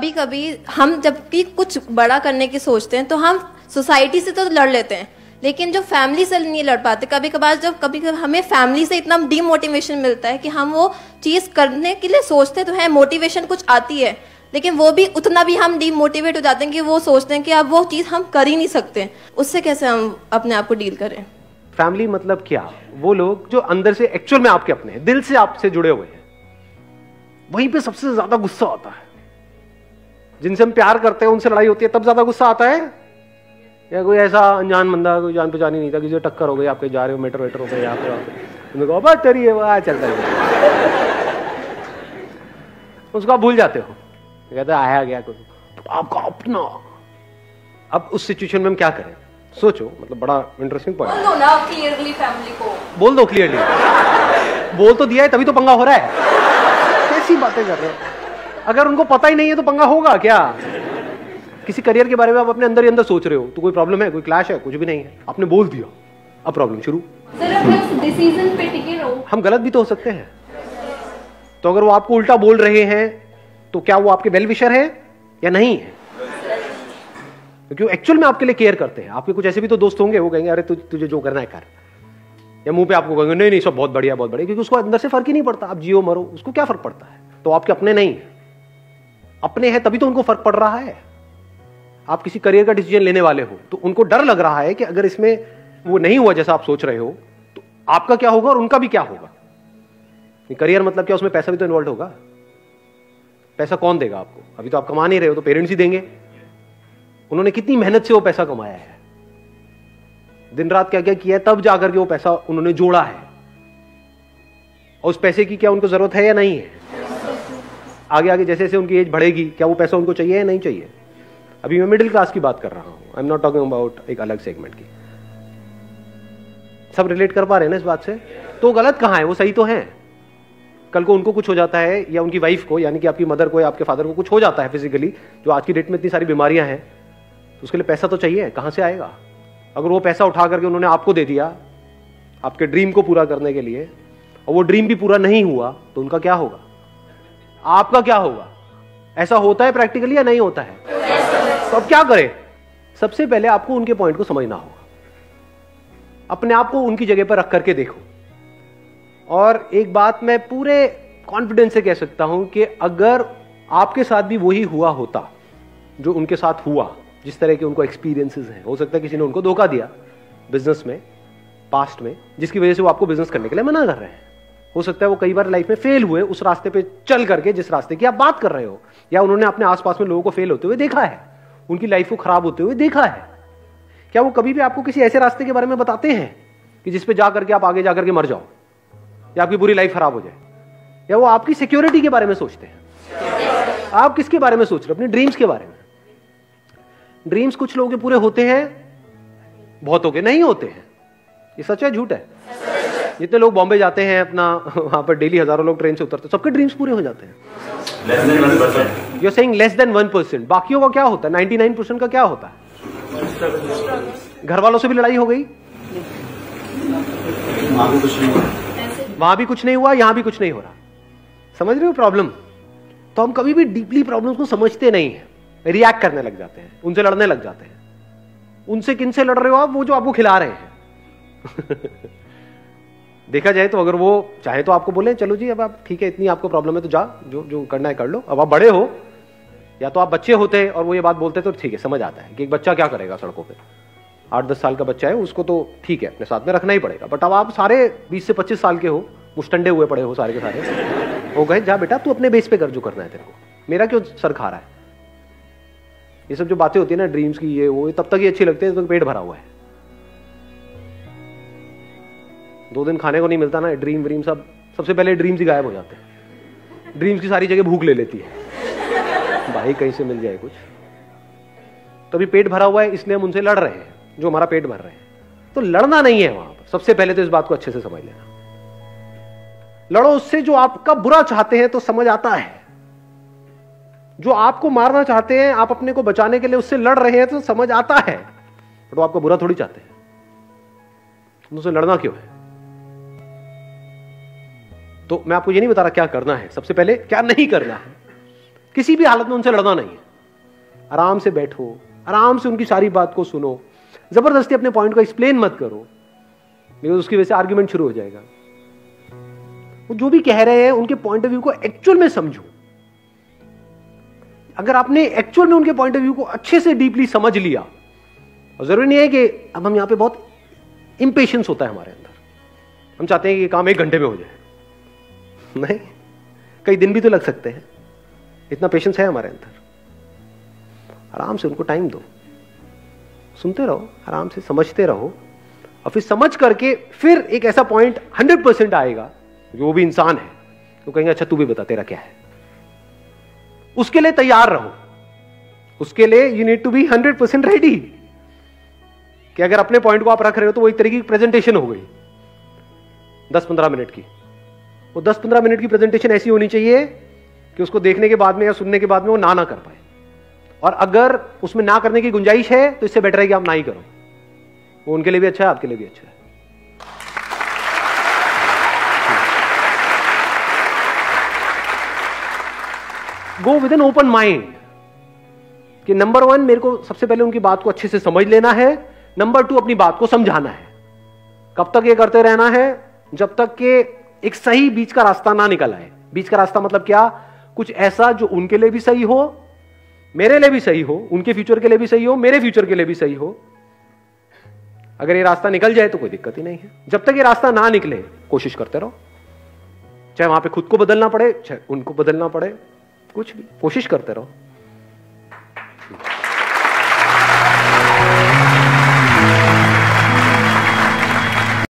कभी कभी हम जबकि कुछ बड़ा करने की सोचते हैं तो हम सोसाइटी से तो लड़ लेते हैं, लेकिन जो फैमिली से नहीं लड़ पाते। कभी कभार जब कभी कभी हमें फैमिली से इतना डीमोटिवेशन मिलता है कि हम वो चीज़ करने के लिए सोचते तो हैं, मोटिवेशन कुछ आती है, लेकिन वो भी उतना भी हम डीमोटिवेट हो जाते हैं कि वो सोचते हैं कि अब वो चीज़ हम कर ही नहीं सकते। उससे कैसे हम अपने आप को डील करें? फैमिली मतलब क्या? वो लोग जो अंदर से एक्चुअल में आपके अपने हैं, दिल से आपसे जुड़े हुए हैं, वहीं पे सबसे ज्यादा गुस्सा आता है। जिनसे हम प्यार करते हैं उनसे लड़ाई होती है तब ज्यादा गुस्सा आता है, या कोई ऐसा अनजान बंदा, कोई जान पहचान ही नहीं था, किसी टक्कर हो गई, आपके जा रहे हो मेट्रो वेट्रो पे, यहाँ पे उनको बस चलिए वह चलता है, उसको आप भूल जाते हो, कहते आया गया कुछ तो आपका अपना। अब उस सिचुएशन में हम क्या करें? सोचो, मतलब बड़ा इंटरेस्टिंग पॉइंट। बोल दो ना क्लियरली फैमिली को, बोल दो क्लियरली। बोल तो दिया है तभी तो पंगा हो रहा है। कैसी बातें कर रहे हो? अगर उनको पता ही नहीं है तो पंगा होगा क्या? किसी करियर के बारे में आप अपने अंदर ही अंदर सोच रहे हो तो कोई प्रॉब्लम है, कोई क्लैश है? कुछ भी नहीं है, आपने बोल दिया, अब प्रॉब्लम शुरू। सर अगर डिसीजन पे टिके रहो, हम गलत भी तो हो सकते हैं। तो अगर वो आपको उल्टा बोल रहे हैं तो क्या वो आपके वेल विशर है या नहीं है? क्योंकि एक्चुअल में आपके लिए केयर करते हैं। आपके कुछ ऐसे भी तो दोस्त होंगे, वो कहेंगे अरे तुझे जो करना है कर, या मुंह पे आपको कहेंगे नहीं नहीं सब बहुत बढ़िया बहुत बढ़िया, क्योंकि उसको अंदर से फर्क ही नहीं पड़ता, आप जियो मरो उसको क्या फर्क पड़ता है। तो आपके अपने नहीं है, अपने हैं तभी तो उनको फर्क पड़ रहा है। आप किसी करियर का डिसीजन लेने वाले हो तो उनको डर लग रहा है कि अगर इसमें वो नहीं हुआ जैसा आप सोच रहे हो तो आपका क्या होगा और उनका भी क्या होगा। करियर मतलब क्या? उसमें पैसा भी तो इन्वॉल्व होगा। पैसा कौन देगा आपको? अभी तो आप कमा नहीं रहे हो तो पेरेंट्स ही देंगे। उन्होंने कितनी मेहनत से वो पैसा कमाया है, दिन रात क्या क्या किया है, तब जाकर के वो पैसा उन्होंने जोड़ा है। और उस पैसे की क्या उनको जरूरत है या नहीं है? आगे आगे जैसे जैसे उनकी एज बढ़ेगी क्या वो पैसा उनको चाहिए या नहीं चाहिए? अभी मैं मिडिल क्लास की बात कर रहा हूं, I am not talking about एक अलग सेगमेंट की। सब रिलेट कर पा रहे हैं ना इस बात से? तो गलत कहां है? वो सही तो है। कल को उनको कुछ हो जाता है या उनकी वाइफ को, यानी कि आपकी मदर को या आपके फादर को कुछ हो जाता है फिजिकली, जो आज की डेट में इतनी सारी बीमारियां हैं, तो उसके लिए पैसा तो चाहिए, कहां से आएगा? अगर वो पैसा उठा करके उन्होंने आपको दे दिया आपके ड्रीम को पूरा करने के लिए, और वो ड्रीम भी पूरा नहीं हुआ, तो उनका क्या होगा? आपका क्या होगा? ऐसा होता है प्रैक्टिकली या नहीं होता है? तो अब क्या करें? सबसे पहले आपको उनके पॉइंट को समझना होगा। अपने आप को उनकी जगह पर रख करके देखो। और एक बात मैं पूरे कॉन्फिडेंस से कह सकता हूं कि अगर आपके साथ भी वही हुआ होता जो उनके साथ हुआ, जिस तरह के उनको एक्सपीरियंसेस हैं, हो सकता है किसी ने उनको धोखा दिया बिजनेस में पास्ट में, जिसकी वजह से वो आपको बिजनेस करने के लिए मना कर रहे हैं। हो सकता है वो कई बार लाइफ में फेल हुए उस रास्ते पे चल करके जिस रास्ते की आप बात कर रहे हो, या उन्होंने अपने आसपास में लोगों को फेल होते हुए देखा है, उनकी लाइफ को खराब होते हुए देखा है। क्या वो कभी भी आपको किसी ऐसे रास्ते के बारे में बताते हैं कि जिस पे जा करके आप आगे जाकर के मर जाओ या आपकी पूरी लाइफ खराब हो जाए? या वो आपकी सिक्योरिटी के बारे में सोचते हैं? आप किसके बारे में सोच रहे हो? अपने ड्रीम्स के बारे में। ड्रीम्स कुछ लोगों के पूरे होते हैं, बहुतों के नहीं होते हैं। ये सच है झूठ है? जितने लोग बॉम्बे जाते हैं अपना, वहां पर डेली हजारों लोग ट्रेन से उतरते, सबके ड्रीम्स पूरे हो जाते हैं। You are saying less than 1%। बाकियों का क्या होता है? 99% का क्या होता है? घर वालों से भी लड़ाई हो गई, वहां भी कुछ नहीं हुआ, यहां भी कुछ नहीं हो रहा। समझ रहे हो प्रॉब्लम? तो हम कभी भी डीपली प्रॉब्लम्स को समझते नहीं है, रिएक्ट करने लग जाते हैं, उनसे लड़ने लग जाते हैं। उनसे किन से लड़ रहे हो आप? वो जो आपको खिला रहे हैं। देखा जाए तो अगर वो चाहे तो आपको बोले चलो जी अब आप ठीक है, इतनी आपको प्रॉब्लम है तो जा, जो जो करना है कर लो। अब आप बड़े हो, या तो आप बच्चे होते और वो ये बात बोलते तो ठीक है, समझ आता है कि एक बच्चा क्या करेगा सड़कों पे। 8-10 साल का बच्चा है, उसको तो ठीक है अपने साथ में रखना ही पड़ेगा। बट अब आप सारे 20 से 25 साल के हो, मुस्टंडे हुए पड़े हो सारे के सारे, वो कहे जा बेटा तू अपने बेस पे कर जो करना है तेरे को, मेरा क्यों सर खा रहा है? ये सब जो बातें होती है ना ड्रीम्स की, ये वो तब तक ही अच्छी लगती है जब तक पेट भरा हुआ है। 2 दिन खाने को नहीं मिलता ना, ड्रीम व्रीम सब, सबसे पहले ड्रीम्स ही गायब हो जाते हैं। ड्रीम्स की सारी जगह भूख ले लेती है, भाई कहीं से मिल जाए कुछ। तभी पेट भरा हुआ है इसलिए हम उनसे लड़ रहे हैं जो हमारा पेट भर रहे हैं। तो लड़ना नहीं है वहां पर। सबसे पहले तो इस बात को अच्छे से समझ लेना। लड़ो उससे जो आपका बुरा चाहते हैं, तो समझ आता है। जो आपको मारना चाहते हैं, आप अपने को बचाने के लिए उससे लड़ रहे हैं, तो समझ आता है। बट वो आपका बुरा थोड़ी चाहते हैं, उनसे लड़ना क्यों है? तो मैं आपको ये नहीं बता रहा क्या करना है, सबसे पहले क्या नहीं करना है। किसी भी हालत में उनसे लड़ना नहीं है। आराम से बैठो, आराम से उनकी सारी बात को सुनो, जबरदस्ती अपने पॉइंट को एक्सप्लेन मत करो, बिकॉज उसकी वजह से आर्ग्यूमेंट शुरू हो जाएगा। वो जो भी कह रहे हैं उनके पॉइंट ऑफ व्यू को एक्चुअल में समझो। अगर आपने एक्चुअल में उनके पॉइंट ऑफ व्यू को अच्छे से डीपली समझ लिया, और जरूरी नहीं है कि अब हम यहां पे बहुत इंपेशेंस होता है हमारे अंदर, हम चाहते हैं कि काम 1 घंटे में हो जाए, नहीं, कई दिन भी तो लग सकते हैं। इतना पेशेंस है हमारे अंदर? आराम से उनको टाइम दो, सुनते रहो, आराम से समझते रहो, और फिर समझ करके फिर एक ऐसा पॉइंट 100% आएगा, वो भी इंसान है, तो कहेंगे अच्छा तू भी बता तेरा क्या है। उसके लिए तैयार रहो, उसके लिए you need to be 100% ready, कि अगर अपने पॉइंट को आप रख रहे हो तो वो एक तरीके की प्रेजेंटेशन हो गई 10-15 मिनट की। वो 10-15 मिनट की प्रेजेंटेशन ऐसी होनी चाहिए कि उसको देखने के बाद में या सुनने के बाद में वो ना कर पाए, और अगर उसमें ना करने की गुंजाइश है तो इससे बेटर है कि आप ना ही करो। वो उनके लिए भी अच्छा है, आपके लिए भी अच्छा है। Go with an open mind कि नंबर 1 मेरे को सबसे पहले उनकी बात को अच्छे से समझ लेना है, नंबर 2 अपनी बात को समझाना है। कब तक ये करते रहना है? जब तक कि एक सही बीच का रास्ता ना निकल आए। बीच का रास्ता मतलब क्या? कुछ ऐसा जो उनके लिए भी सही हो, मेरे लिए भी सही हो, उनके फ्यूचर के लिए भी सही हो, मेरे फ्यूचर के लिए भी सही हो। अगर ये रास्ता निकल जाए तो कोई दिक्कत ही नहीं है। जब तक ये रास्ता ना निकले कोशिश करते रहो, चाहे वहां पे खुद को बदलना पड़े, चाहे उनको बदलना पड़े, कुछ भी कोशिश करते रहो।